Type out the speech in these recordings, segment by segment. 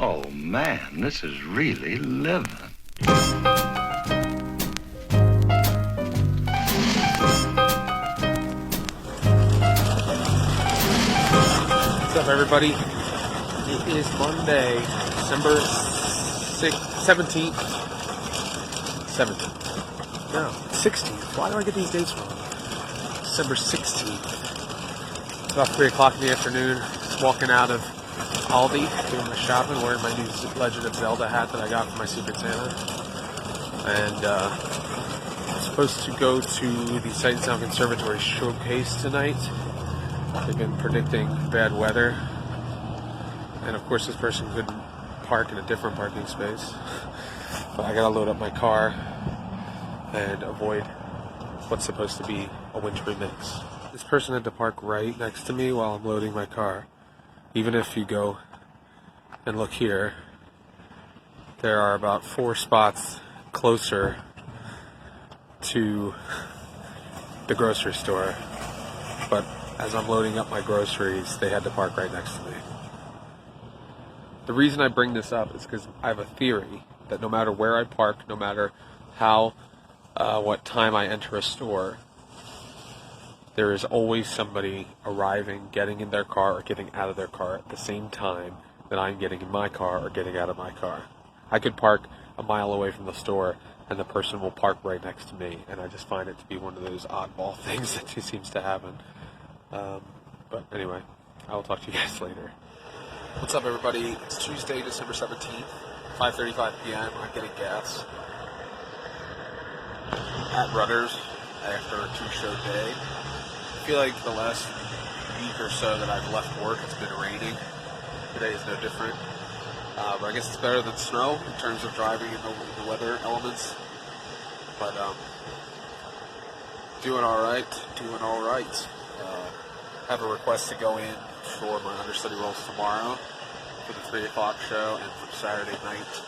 Oh, man, this is really living. What's up, everybody? It is Monday, December 17th. 17th. No, 16th. Why do I get these dates wrong? December 16th. It's about 3 o'clock in the afternoon. Just walking out of Aldi, doing my shopping, wearing my new Legend of Zelda hat that I got from my Secret Santa. And I'm supposed to go to the Sight and Sound Conservatory showcase tonight. They've been predicting bad weather. And of course this person couldn't park in a different parking space. But I gotta load up my car and avoid what's supposed to be a wintry mix. This person had to park right next to me while I'm loading my car. Even if you go and look here, there are about 4 spots closer to the grocery store. But as I'm loading up my groceries, they had to park right next to me. The reason I bring this up is because I have a theory that no matter where I park, no matter what time I enter a store, there is always somebody arriving, getting in their car, or getting out of their car at the same time that I'm getting in my car or getting out of my car. I could park a mile away from the store, and the person will park right next to me, and I just find it to be one of those oddball things that just seems to happen. But anyway, I will talk to you guys later. What's up, everybody? It's Tuesday, December 17th, 5:35 p.m. I'm getting gas at Rutter's after a 2-show day. I feel like the last week or so that I've left work, it's been raining. Today is no different. But I guess it's better than snow in terms of driving in the weather elements. But doing all right. Have a request to go in for my understudy roles tomorrow for the 3 o'clock show and for Saturday night.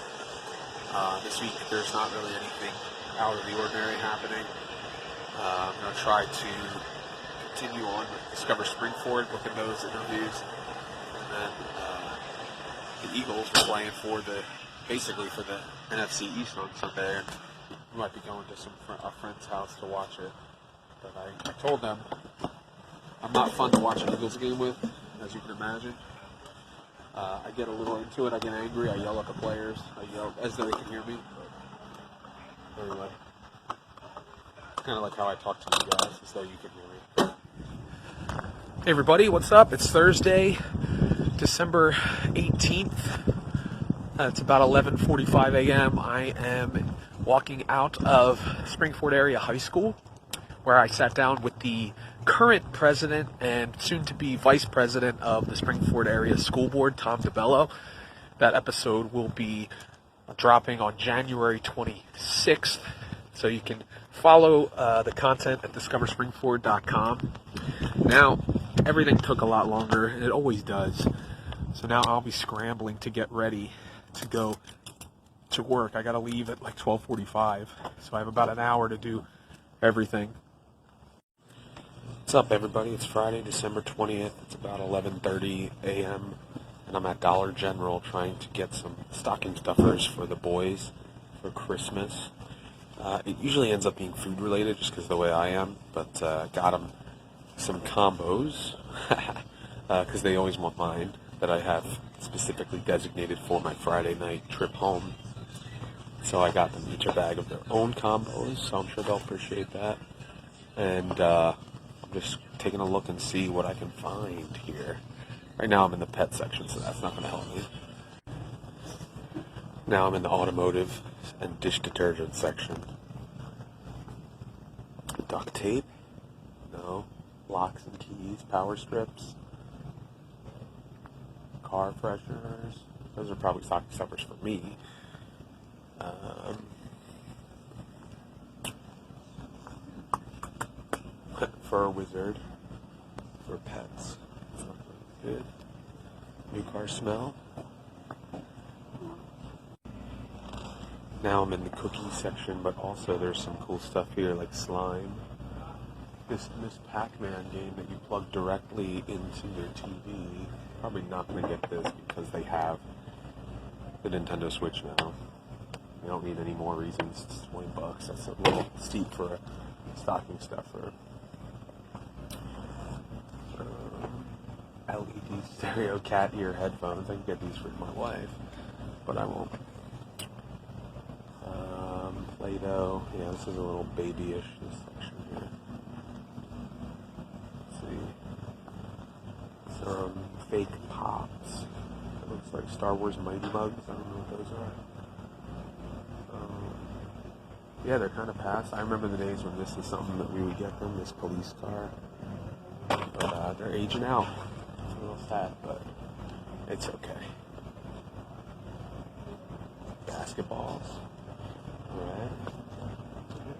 This week there's not really anything out of the ordinary happening. I'm going to try to continue on with Discover Springford, look at those interviews, and then the Eagles are playing for the NFC East on Sunday, and we might be going to a friend's house to watch it. But I told them I'm not fun to watch an Eagles game with, as you can imagine. I get a little into it, I get angry, I yell at the players, I yell as though they can hear me. But anyway, it's kind of like how I talk to you guys, as though you can hear me. Hey everybody, what's up? It's Thursday, December 18th. It's about 11:45 a.m. I am walking out of Springford Area High School, where I sat down with the current president and soon-to-be vice president of the Springford Area School Board, Tom DeBello. That episode will be dropping on January 26th, so you can follow the content at discoverspringford.com. Now, everything took a lot longer, and it always does. So now I'll be scrambling to get ready to go to work. I got to leave at like 12:45, so I have about an hour to do everything. What's up, everybody? It's Friday, December 20th. It's about 11:30 a.m., and I'm at Dollar General trying to get some stocking stuffers for the boys for Christmas. It usually ends up being food-related just because of the way I am, but got them some combos because they always want mine that I have specifically designated for my Friday night trip home. So I got them each a bag of their own combos, so I'm sure they'll appreciate that. And I'm just taking a look and see what I can find here. Right now I'm in the pet section, so that's not going to help me. Now I'm in the automotive and dish detergent section. Duct tape? No. Locks and keys, power strips, car fresheners. Those are probably stocking stuffers for me. Fur wizard for pets. That's not really good. New car smell. Now I'm in the cookie section, but also there's some cool stuff here like slime. This Pac-Man game that you plug directly into your TV. Probably not going to get this because they have the Nintendo Switch now. We don't need any more reasons. It's $20. That's a little steep for a stocking stuffer. LED stereo cat ear headphones. I can get these for my wife, but I won't. Play-Doh. Yeah, this is a little babyish, this section here. Let's see. Some fake pops. It looks like Star Wars Mighty Mugs. I don't know what those are. Yeah, they're kind of past. I remember the days when this is something that we would get them, this police car. But they're aging out. It's a little sad, but it's okay. Basketballs. Alright.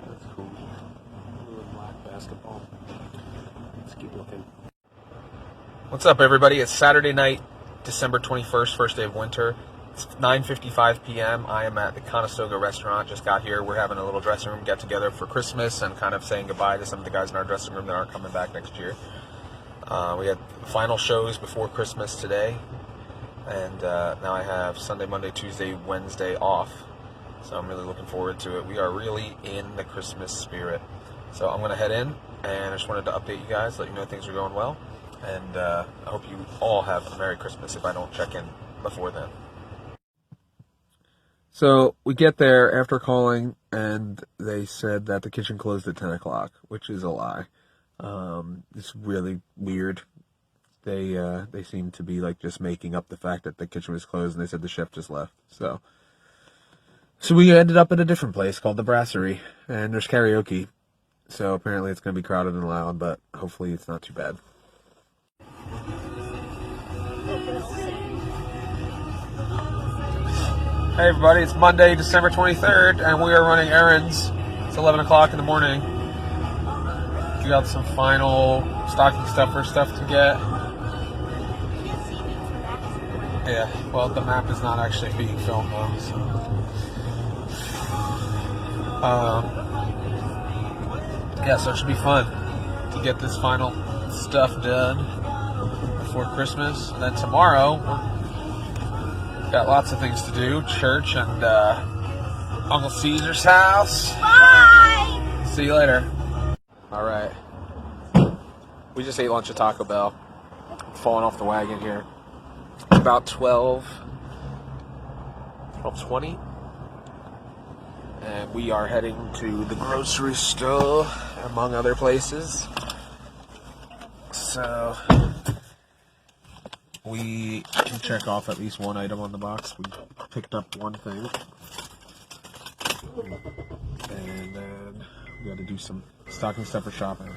That's cool. Blue and black basketball. Let's keep looking. What's up, everybody? It's Saturday night, December 21st, first day of winter. It's 9:55 p.m. I am at the Conestoga restaurant. Just got here. We're having a little dressing room get-together for Christmas and kind of saying goodbye to some of the guys in our dressing room that aren't coming back next year. We had final shows before Christmas today, and now I have Sunday, Monday, Tuesday, Wednesday off. So I'm really looking forward to it. We are really in the Christmas spirit. So I'm going to head in, and I just wanted to update you guys, let you know things are going well. And I hope you all have a Merry Christmas if I don't check in before then. So we get there after calling, and they said that the kitchen closed at 10 o'clock, which is a lie. It's really weird. They seem to be like just making up the fact that the kitchen was closed, and they said the chef just left. So we ended up at a different place called the Brasserie, and there's karaoke. So apparently it's going to be crowded and loud, but hopefully it's not too bad. Hey everybody, it's Monday, December 23rd, and we are running errands. It's 11 o'clock in the morning. We got some final stocking stuffer stuff to get. Yeah, well, the map is not actually being filmed though, so. Yeah, so it should be fun to get this final stuff done before Christmas. And then tomorrow, we've got lots of things to do. Church and Uncle Caesar's house. Bye! See you later. Alright. We just ate lunch at Taco Bell. I'm falling off the wagon here. It's about 12:20. And we are heading to the grocery store, among other places. So we can check off at least one item on the box. We picked up one thing. And then we got to do some stocking stuffer shopping.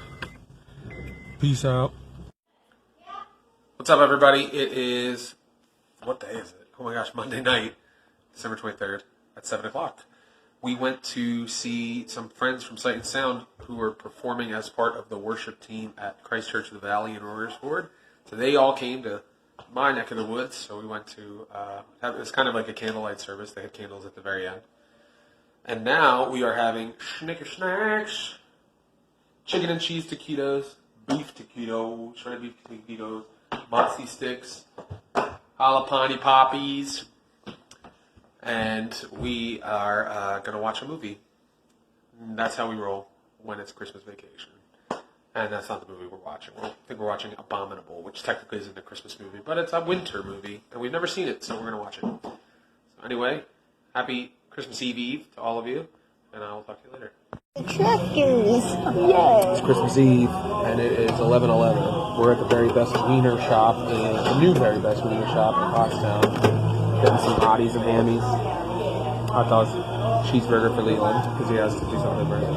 Peace out. What's up, everybody? It is, what day is it? Oh my gosh, Monday night, December 23rd at 7 o'clock. We went to see some friends from Sight and Sound who were performing as part of the worship team at Christ Church of the Valley in Royersford. So they all came to my neck of the woods. So we went to, it was kind of like a candlelight service. They had candles at the very end. And now we are having Snicker-Snacks, chicken and cheese taquitos, beef taquitos, shredded beef taquitos, mozzie sticks, jalapeno poppies, and we are going to watch a movie. That's how we roll when it's Christmas vacation. And that's not the movie we're watching. I think we're watching Abominable, which technically isn't a Christmas movie, but it's a winter movie, and we've never seen it, so we're going to watch it. So anyway, happy Christmas Eve to all of you, and I'll talk to you later. Crackers! Yay! It's Christmas Eve, and it is 11:11. We're at the Very Best Wiener Shop, the new Very Best Wiener Shop in Pottstown. Getting some hotties and hammies. Hot dogs, cheeseburger for Leland, because he has to do something for him.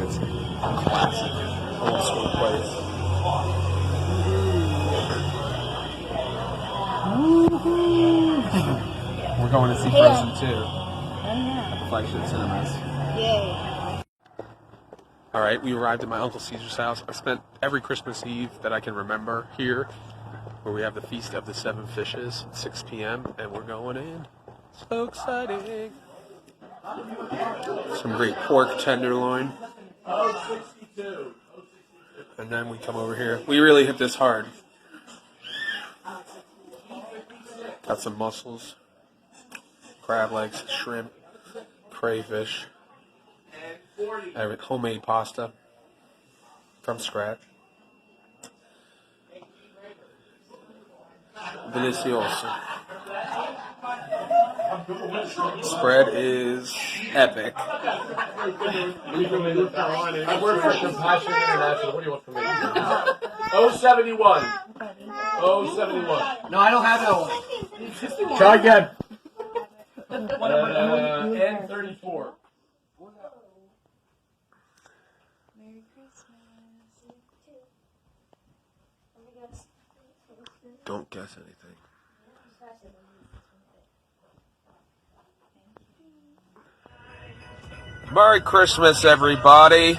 It's a classic, old school place. We're going to see Frozen 2 at the flagship cinemas. Yay! Alright, we arrived at my Uncle Caesar's house. I've spent every Christmas Eve that I can remember here, where we have the Feast of the Seven Fishes at 6 p.m. and we're going in. So exciting! Some great pork tenderloin. And then we come over here. We really hit this hard. Got some mussels, crab legs, shrimp, crayfish, homemade pasta from scratch. Delicioso. Spread is epic. I work for Compassion International. What do you want from me? 071. 071. No, I don't have that one. Try again. N34. Merry Christmas. Don't guess anything. Merry Christmas, everybody.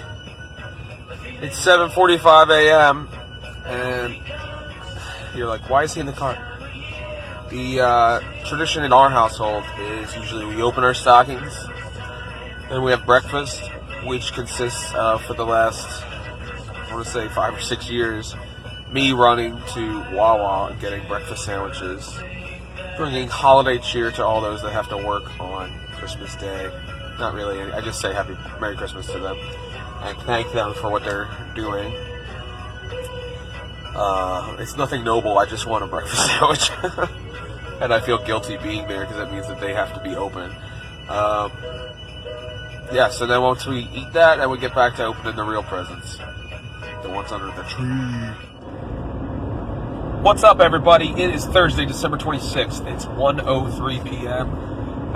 It's 7:45 a.m. and you're like, why is he in the car? The tradition in our household is usually we open our stockings, then we have breakfast, which consists of, for the last, I want to say 5 or 6 years, me running to Wawa and getting breakfast sandwiches, bringing holiday cheer to all those that have to work on Christmas Day. Not really, I just say Merry Christmas to them and thank them for what they're doing. It's nothing noble, I just want a breakfast sandwich. And I feel guilty being there because that means that they have to be open. Yeah, so then once we eat that, then we get back to opening the real presents. The ones under the tree. What's up, everybody? It is Thursday, December 26th. It's 1:03 p.m.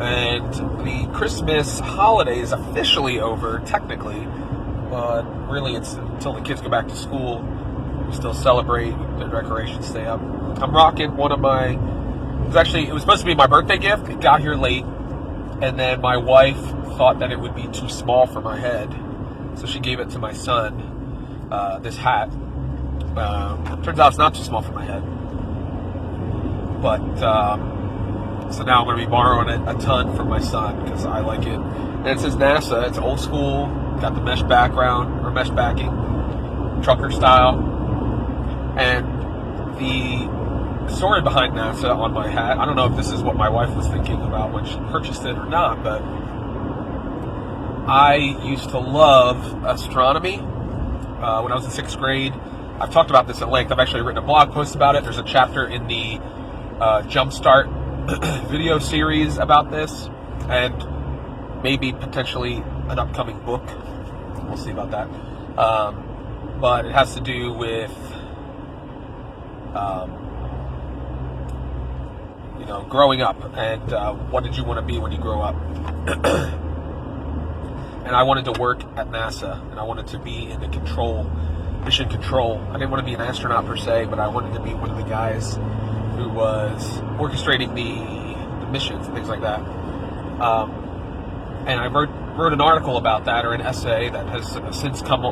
And the Christmas holiday is officially over, technically. But really, it's until the kids go back to school. We still celebrate. The decorations stay up. I'm rocking one of my... It was supposed to be my birthday gift. It got here late. And then my wife thought that it would be too small for my head. So she gave it to my son, this hat. Turns out it's not too small for my head. But... so now I'm going to be borrowing it a ton from my son because I like it. And it says NASA. It's old school. Got the mesh background, or mesh backing. Trucker style. And the story behind NASA on my hat, I don't know if this is what my wife was thinking about when she purchased it or not, but I used to love astronomy when I was in 6th grade. I've talked about this at length. I've actually written a blog post about it. There's a chapter in the Jumpstart video series about this, and maybe potentially an upcoming book. We'll see about that. But it has to do with growing up and what did you want to be when you grow up. And I wanted to work at NASA, and I wanted to be in the mission control. I didn't want to be an astronaut per se, but I wanted to be one of the guys who was orchestrating the missions and things like that. And I wrote an article about that, or an essay that has since come,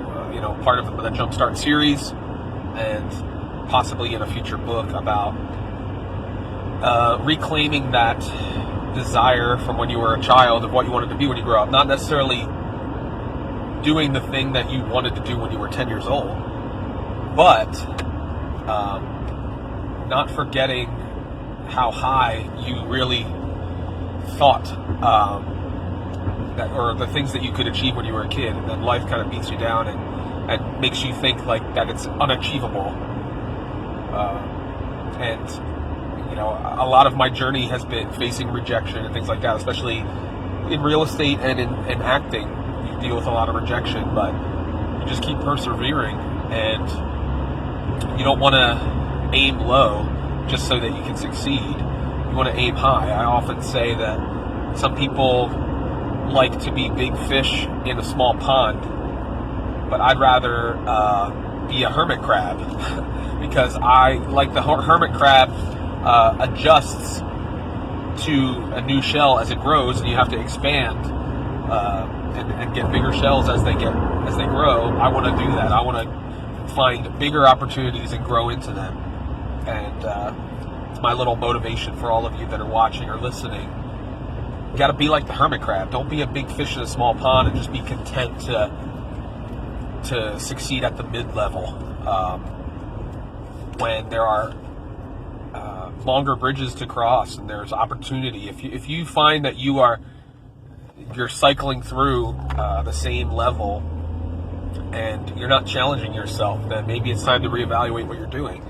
part of the Jumpstart series, and possibly in a future book about reclaiming that desire from when you were a child of what you wanted to be when you grow up. Not necessarily doing the thing that you wanted to do when you were 10 years old, but not forgetting how high you really thought that, or the things that you could achieve when you were a kid, and then life kind of beats you down and makes you think like that it's unachievable. And a lot of my journey has been facing rejection and things like that, especially in real estate and in acting. You deal with a lot of rejection, but you just keep persevering, and you don't want to aim low just so that you can succeed. You want to aim high. I often say that some people like to be big fish in a small pond, but I'd rather be a hermit crab because I like the hermit crab adjusts to a new shell as it grows, and you have to expand and get bigger shells as they grow. I want to do that. I want to find bigger opportunities and grow into them. And it's my little motivation for all of you that are watching or listening. You got to be like the hermit crab. Don't be a big fish in a small pond and just be content to succeed at the mid-level when there are longer bridges to cross, and there's opportunity. If you find that you're cycling through the same level and you're not challenging yourself, then maybe it's time to reevaluate what you're doing.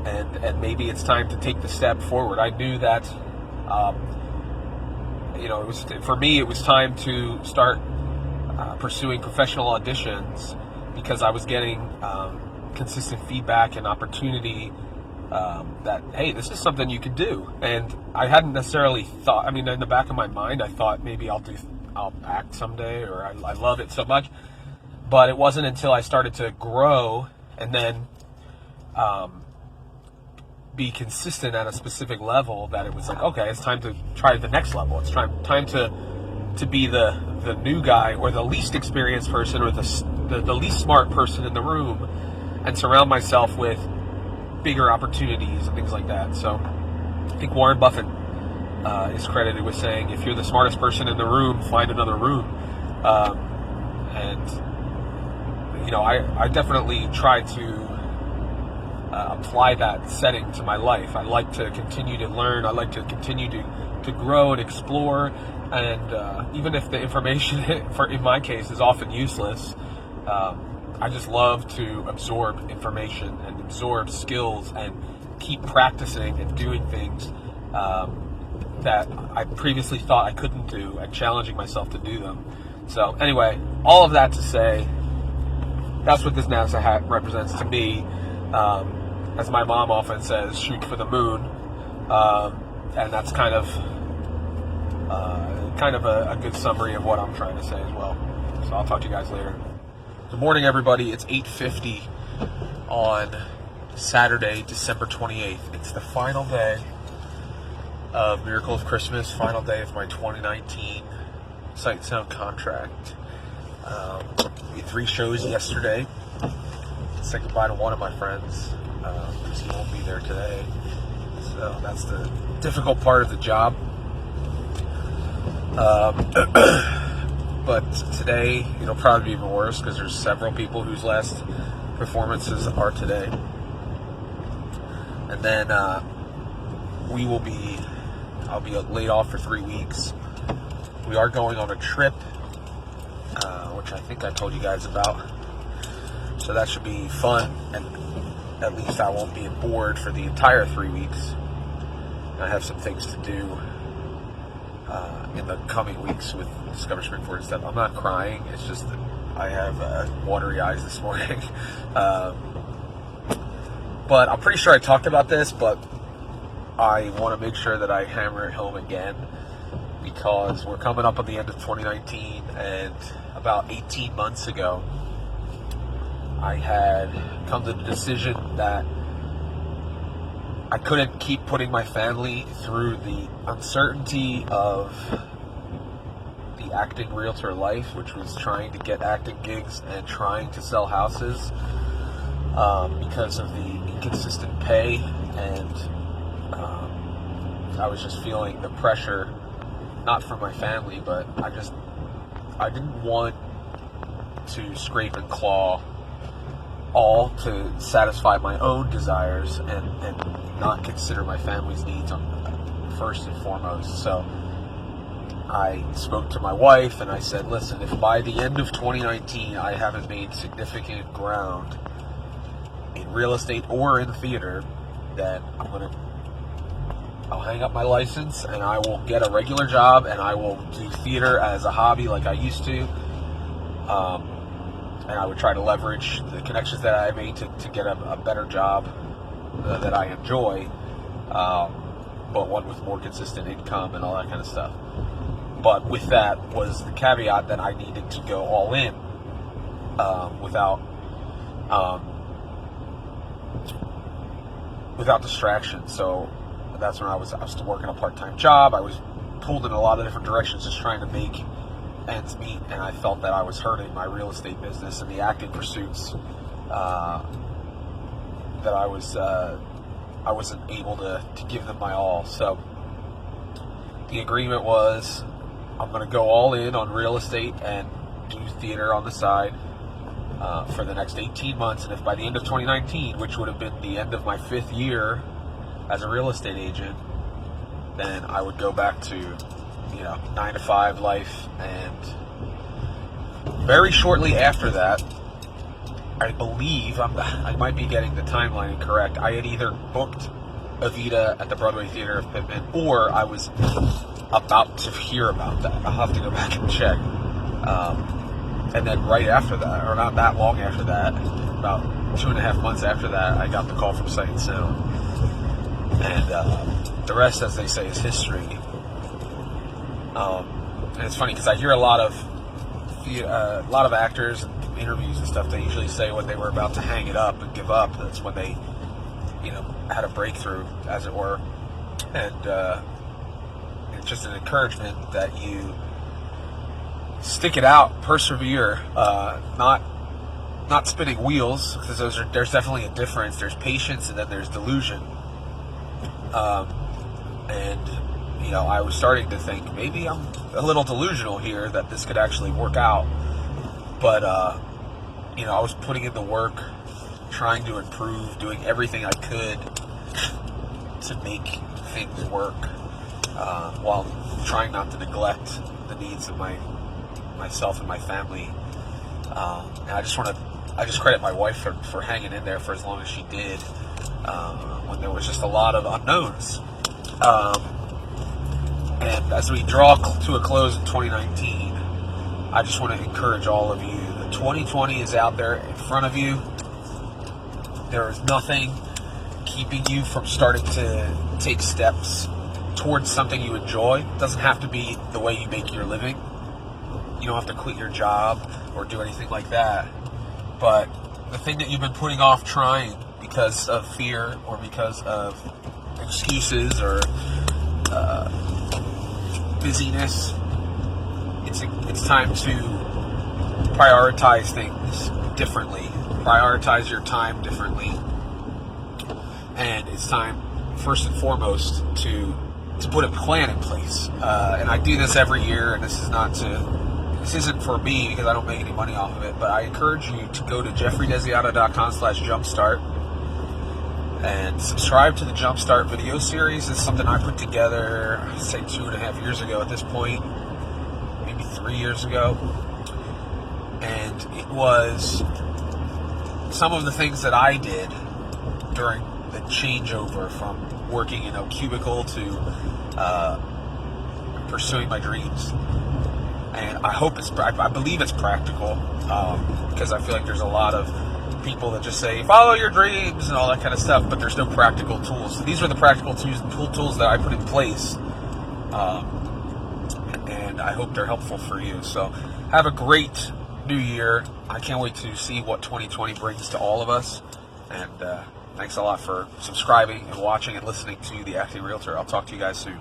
And maybe it's time to take the step forward. I knew that, for me, it was time to start pursuing professional auditions because I was getting consistent feedback and opportunity that, hey, this is something you could do. And I hadn't necessarily thought, in the back of my mind, I thought maybe I'll act someday, or I love it so much. But it wasn't until I started to grow and then be consistent at a specific level that it was like, okay, it's time to try the next level. It's time to be the new guy, or the least experienced person, or the least smart person in the room, and surround myself with bigger opportunities and things like that. So I think Warren Buffett is credited with saying, if you're the smartest person in the room, find another room. I definitely try to apply that setting to my life. I like to continue to learn. I like to continue to grow and explore. And even if the information, in my case, is often useless, I just love to absorb information and absorb skills and keep practicing and doing things that I previously thought I couldn't do, and challenging myself to do them. So anyway, all of that to say, that's what this NASA hat represents to me. As my mom often says, shoot for the moon. And that's kind of a good summary of what I'm trying to say as well. So I'll talk to you guys later. Good morning, everybody. It's 8:50 on Saturday, December 28th. It's the final day of Miracle of Christmas, final day of my 2019 Sight and Sound contract. We had 3 shows yesterday. Say goodbye to one of my friends, because he won't be there today. So that's the difficult part of the job. But today, it'll probably be even worse because there's several people whose last performances are today. And then I'll be laid off for 3 weeks. We are going on a trip, which I think I told you guys about. So that should be fun, and at least I won't be bored for the entire 3 weeks. I have some things to do in the coming weeks with Discover Springford and stuff. I'm not crying, it's just that I have watery eyes this morning. But I'm pretty sure I talked about this, but I want to make sure that I hammer it home again, because we're coming up on the end of 2019, and about 18 months ago, I had come to the decision that I couldn't keep putting my family through the uncertainty of the acting realtor life, which was trying to get acting gigs and trying to sell houses, because of the inconsistent pay, and I was just feeling the pressure, not from my family, but I didn't want to scrape and claw all to satisfy my own desires and not consider my family's needs first and foremost. So I spoke to my wife and I said, listen, if by the end of 2019 I haven't made significant ground in real estate or in theater, then I'll hang up my license and I will get a regular job and I will do theater as a hobby like I used to. And I would try to leverage the connections that I made to get a better job that I enjoy, but one with more consistent income and all that kind of stuff. But with that was the caveat that I needed to go all in without distraction. So that's when I was still working a part-time job. I was pulled in a lot of different directions just trying to make ends meet, and I felt that I was hurting my real estate business and the acting pursuits that I wasn't able to give them my all. So the agreement was, I'm going to go all in on real estate and do theater on the side. for the next 18 months. And if by the end of 2019, which would have been the end of my 5th year as a real estate agent, then I would go back to, 9 to 5 life. And very shortly after that, I believe, I might be getting the timeline incorrect, I had either booked Evita at the Broadway Theater of Pittman, or I was about to hear about that. I'll have to go back and check. And then right after that, or not that long after that, about 2.5 months after that, I got the call from Sight and Sound. And the rest, as they say, is history. And it's funny because I hear a lot of actors and interviews and stuff. They usually say when they were about to hang it up and give up, that's when they, had a breakthrough, as it were. And it's just an encouragement that you stick it out, persevere, not spinning wheels, because there's definitely a difference. There's patience and then there's delusion. I was starting to think maybe I'm a little delusional here, that this could actually work out. But I was putting in the work, trying to improve, doing everything I could to make things work, while trying not to neglect the needs of myself and my family. And I just credit my wife for hanging in there for as long as she did, when there was just a lot of unknowns. And as we draw to a close in 2019, I just want to encourage all of you that 2020 is out there in front of you. There is nothing keeping you from starting to take steps towards something you enjoy. It doesn't have to be the way you make your living. You don't have to quit your job or do anything like that. But the thing that you've been putting off trying because of fear or because of excuses or busyness, it's time to prioritize things differently. Prioritize your time differently. And it's time, first and foremost, to put a plan in place. And I do this every year, and this isn't for me because I don't make any money off of it, but I encourage you to go to jeffreydesiato.com/jumpstart and subscribe to the Jumpstart video series. It's something I put together, I'd say 2.5 years ago at this point, maybe 3 years ago. And it was some of the things that I did during the changeover from working in a cubicle to pursuing my dreams. And I believe it's practical, because I feel like there's a lot of people that just say, follow your dreams and all that kind of stuff, but there's no practical tools. So these are the practical tools that I put in place, and I hope they're helpful for you. So have a great new year. I can't wait to see what 2020 brings to all of us, and thanks a lot for subscribing and watching and listening to The Acting Realtor. I'll talk to you guys soon.